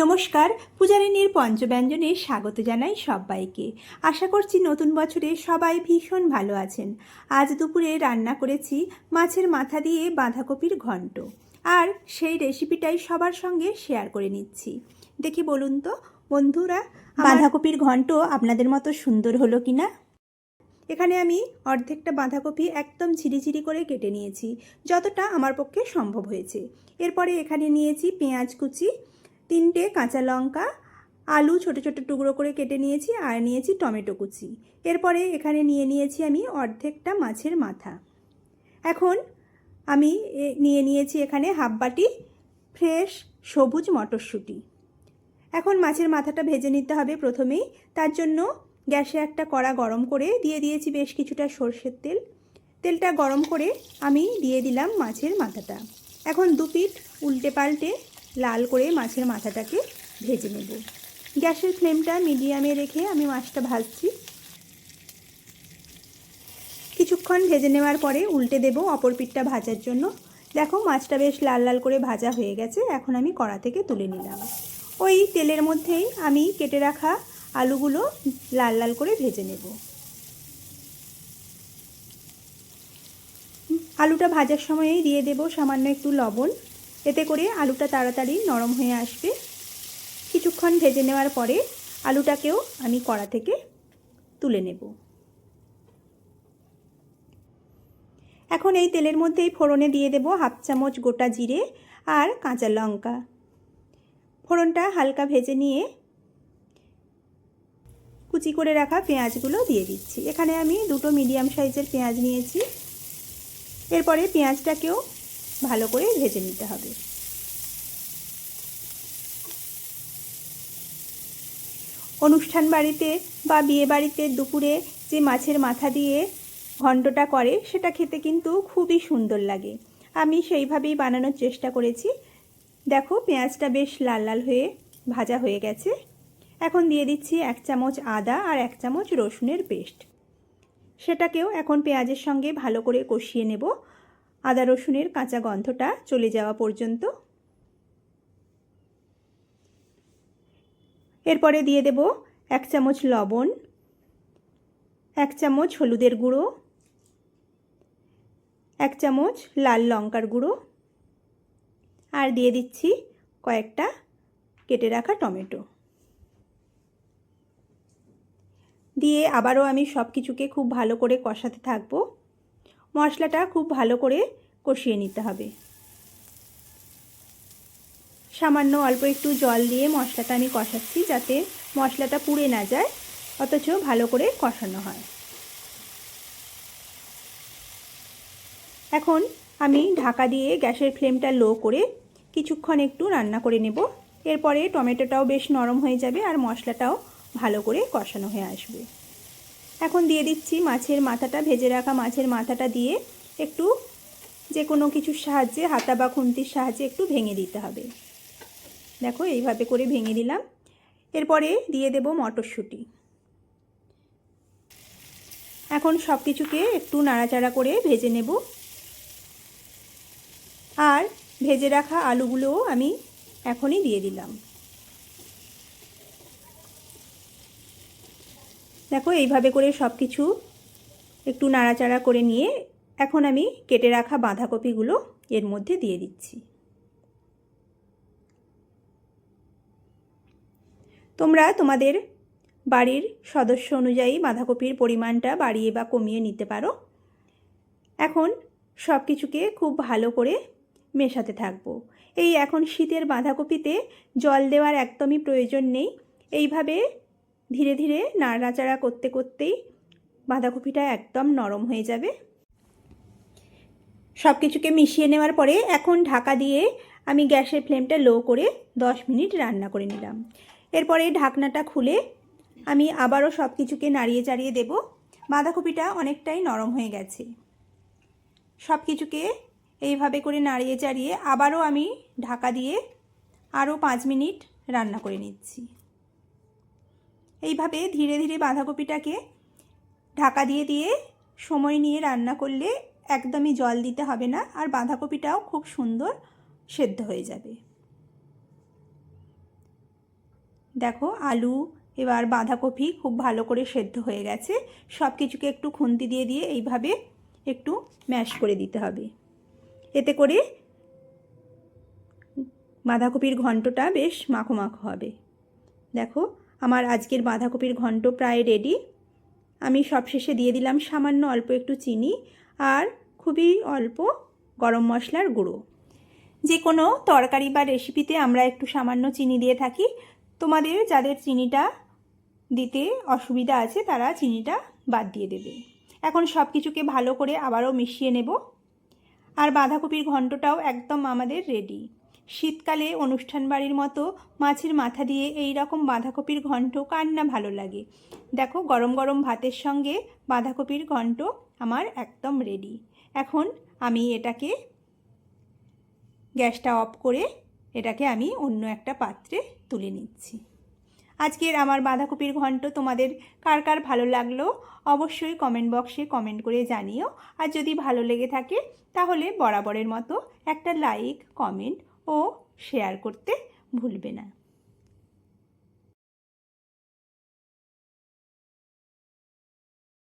নমস্কার, পূজারিনীর পঞ্চব্যঞ্জনে স্বাগত জানাই সবাইকে। আশা করছি নতুন বছরে সবাই ভীষণ ভালো আছেন। আজ দুপুরে রান্না করেছি মাছের মাথা দিয়ে বাঁধাকপির ঘন্ট, আর সেই রেসিপিটাই সবার সঙ্গে শেয়ার করে নিচ্ছি। দেখি বলুন তো বন্ধুরা, বাঁধাকপির ঘন্ট আপনাদের মতো সুন্দর হলো কিনা। এখানে আমি অর্ধেকটা বাঁধাকপি একদম ঝিরিঝিরি করে কেটে নিয়েছি, যতটা আমার পক্ষে সম্ভব হয়েছে। এরপরে এখানে নিয়েছি পেঁয়াজ কুচি, 3টে কাঁচা লঙ্কা, আলু ছোট ছোট টুকরো করে কেটে নিয়েছি, আর নিয়েছি টমেটো কুচি। এরপরে এখানে নিয়েছি আমি অর্ধেকটা মাছের মাথা। এখন আমি নিয়েছি এখানে হাফ বাটি ফ্রেশ সবুজ মটরশুঁটি। এখন মাছের মাথাটা ভেজে নিতে হবে প্রথমেই। তার জন্য গ্যাসে একটা কড়া গরম করে দিয়ে দিয়েছি বেশ কিছুটা সর্ষের তেল। তেলটা গরম করে আমি দিয়ে দিলাম মাছের মাথাটা। এখন দুপিঠ উল্টে পাল্টে লাল করে মাছের মাথাটাকে ভেজে নেব। গ্যাসের ফ্লেমটা মিডিয়ামে রেখে আমি মাছটা ভাজছি। কিছুক্ষণ ভেজে নেওয়ার পরে উল্টে দেব অপর পিঠটা ভাজার জন্য। দেখো মাছটা বেশ লাল লাল করে ভাজা হয়ে গেছে। এখন আমি কড়া থেকে তুলে নিলাম। ওই তেলের মধ্যেই আমি কেটে রাখা আলুগুলো লাল লাল করে ভেজে নেব। আলুটা ভাজার সময়ই দিয়ে দেব সামান্য একটু লবণ, এতে করে আলুটা তাড়াতাড়ি নরম হয়ে আসবে। কিছুক্ষণ ভেজে নেওয়ার পরে আলুটাকেও আমি কড়া থেকে তুলে নেব। এখন এই তেলের মধ্যেই ফোড়নে দিয়ে দেব হাফ চামচ গোটা জিরে আর কাঁচা লঙ্কা। ফোড়নটা হালকা ভেজে নিয়ে কুচি করে রাখা পেঁয়াজগুলো দিয়ে দিচ্ছি। এখানে আমি 2টো মিডিয়াম সাইজের পেঁয়াজ নিয়েছি। এরপরে পেঁয়াজটাকেও ভালো করে ভেজে নিতে হবে। অনুষ্ঠান বাড়িতে বা বিয়ে বাড়িতে দুপুরে যে মাছের মাথা দিয়ে ঘন্টটা করে সেটা খেতে কিন্তু খুবই সুন্দর লাগে। আমি সেইভাবেই বানানোর চেষ্টা করেছি। দেখো পেঁয়াজটা বেশ লাল লাল হয়ে ভাজা হয়ে গেছে। এখন দিয়ে দিচ্ছি 1 চামচ আদা আর 1 চামচ রসুনের পেস্ট। সেটাকেও এখন পেঁয়াজের সঙ্গে ভালো করে কষিয়ে নেব, আদা রসুনের কাঁচা গন্ধটা চলে যাওয়া পর্যন্ত। এরপরে দিয়ে দেব 1 চামচ লবণ, 1 চামচ হলুদের গুঁড়ো, 1 চামচ লাল লঙ্কার গুঁড়ো, আর দিয়ে দিচ্ছি কয়েকটা কেটে রাখা টমেটো। দিয়ে আবারও আমি সব কিছুকে খুব ভালো করে কষাতে থাকবো। মশলাটা খুব ভালো করে কষিয়ে নিতে হবে। সামান্য অল্প একটু জল দিয়ে মশলাটা আমি কষাচ্ছি, যাতে মশলাটা পুড়ে না যায়, অথচ ভালো করে কষানো হয়। এখন আমি ঢাকা দিয়ে গ্যাসের ফ্লেমটা লো করে কিছুক্ষণ একটু রান্না করে নেব। এরপরে টমেটোটাও বেশ নরম হয়ে যাবে আর মশলাটাও ভালো করে কষানো হয়ে আসবে। এখন দিয়ে দিচ্ছি মাছের মাথাটা, ভেজে রাখা মাছের মাথাটা দিয়ে একটু যে কোনো কিছুর সাহায্যে, হাতা বা খুন্তির সাহায্যে একটু ভেঙে দিতে হবে। দেখো এইভাবে করে ভেঙে দিলাম। এরপরে দিয়ে দেব মটরশুঁটি। এখন সব কিছুকে একটু নাড়াচাড়া করে ভেজে নেব। আর ভেজে রাখা আলুগুলোও আমি এখনই দিয়ে দিলাম। দেখো এইভাবে করে সব কিছু একটু নাড়াচাড়া করে নিয়ে এখন আমি কেটে রাখা বাঁধাকপিগুলো এর মধ্যে দিয়ে দিচ্ছি। তোমরা তোমাদের বাড়ির সদস্য অনুযায়ী বাঁধাকপির পরিমাণটা বাড়িয়ে বা কমিয়ে নিতে পারো। এখন সব কিছুকে খুব ভালো করে মেশাতে থাকবো। এই এখন শীতের বাঁধাকপিতে জল দেওয়ার একদমই প্রয়োজন নেই। এইভাবে ধীরে ধীরে নাড়াচাড়া করতে করতেই বাঁধাকপিটা একদম নরম হয়ে যাবে। সব কিছুকে মিশিয়ে নেওয়ার পরে এখন ঢাকা দিয়ে আমি গ্যাসের ফ্লেমটা লো করে 10 মিনিট রান্না করে নিলাম। এরপরে ঢাকনাটা খুলে আমি আবারও সব কিছুকে নাড়িয়ে চাড়িয়ে দেব। বাঁধাকপিটা অনেকটাই নরম হয়ে গেছে। সব কিছুকে এইভাবে করে নাড়িয়ে চাড়িয়ে আবারও আমি ঢাকা দিয়ে আরও 5 মিনিট রান্না করে নিচ্ছি। এইভাবে ধীরে ধীরে বাঁধাকপিটাকে ঢাকা দিয়ে দিয়ে সময় নিয়ে রান্না করলে একদমই জল দিতে হবে না, আর বাঁধাকপিটাও খুব সুন্দর সেদ্ধ হয়ে যাবে। দেখো আলু এবার বাঁধাকপি খুব ভালো করে সেদ্ধ হয়ে গেছে। সব কিছুকে একটু খুন্তি দিয়ে দিয়ে এইভাবে একটু ম্যাশ করে দিতে হবে, এতে করে বাঁধাকপির ঘন্টটা বেশ মাখো মাখো হবে। দেখো আমার আজকের বাঁধাকপির ঘন্ট প্রায় রেডি। আমি সবশেষে দিয়ে দিলাম সামান্য অল্প একটু চিনি আর খুবই অল্প গরম মশলার গুঁড়ো। যে কোনো তরকারি বা রেসিপিতে আমরা একটু সামান্য চিনি দিয়ে থাকি। তোমাদের যাদের চিনিটা দিতে অসুবিধা আছে তারা চিনিটা বাদ দিয়ে দেবে। এখন সব কিছুকে ভালো করে আবারও মিশিয়ে নেব। আর বাঁধাকপির ঘন্টটাও একদম আমাদের রেডি। শীতকালে অনুষ্ঠান বাড়ির মতো মাছের মাথা দিয়ে এই রকম বাঁধাকপির ঘন্ট কার না ভালো লাগে। দেখো গরম গরম ভাতের সঙ্গে বাঁধাকপির ঘন্ট আমার একদম রেডি। এখন আমি এটাকে গ্যাসটা অফ করে এটাকে আমি অন্য একটা পাত্রে তুলে নিচ্ছি। আজকের আমার বাঁধাকপির ঘন্ট তোমাদের কার কার ভালো লাগলো অবশ্যই কমেন্ট বক্সে কমেন্ট করে জানিও। আর যদি ভালো লেগে থাকে তাহলে বরাবরের মতো একটা লাইক, কমেন্ট ও শেয়ার করতে ভুলবে না।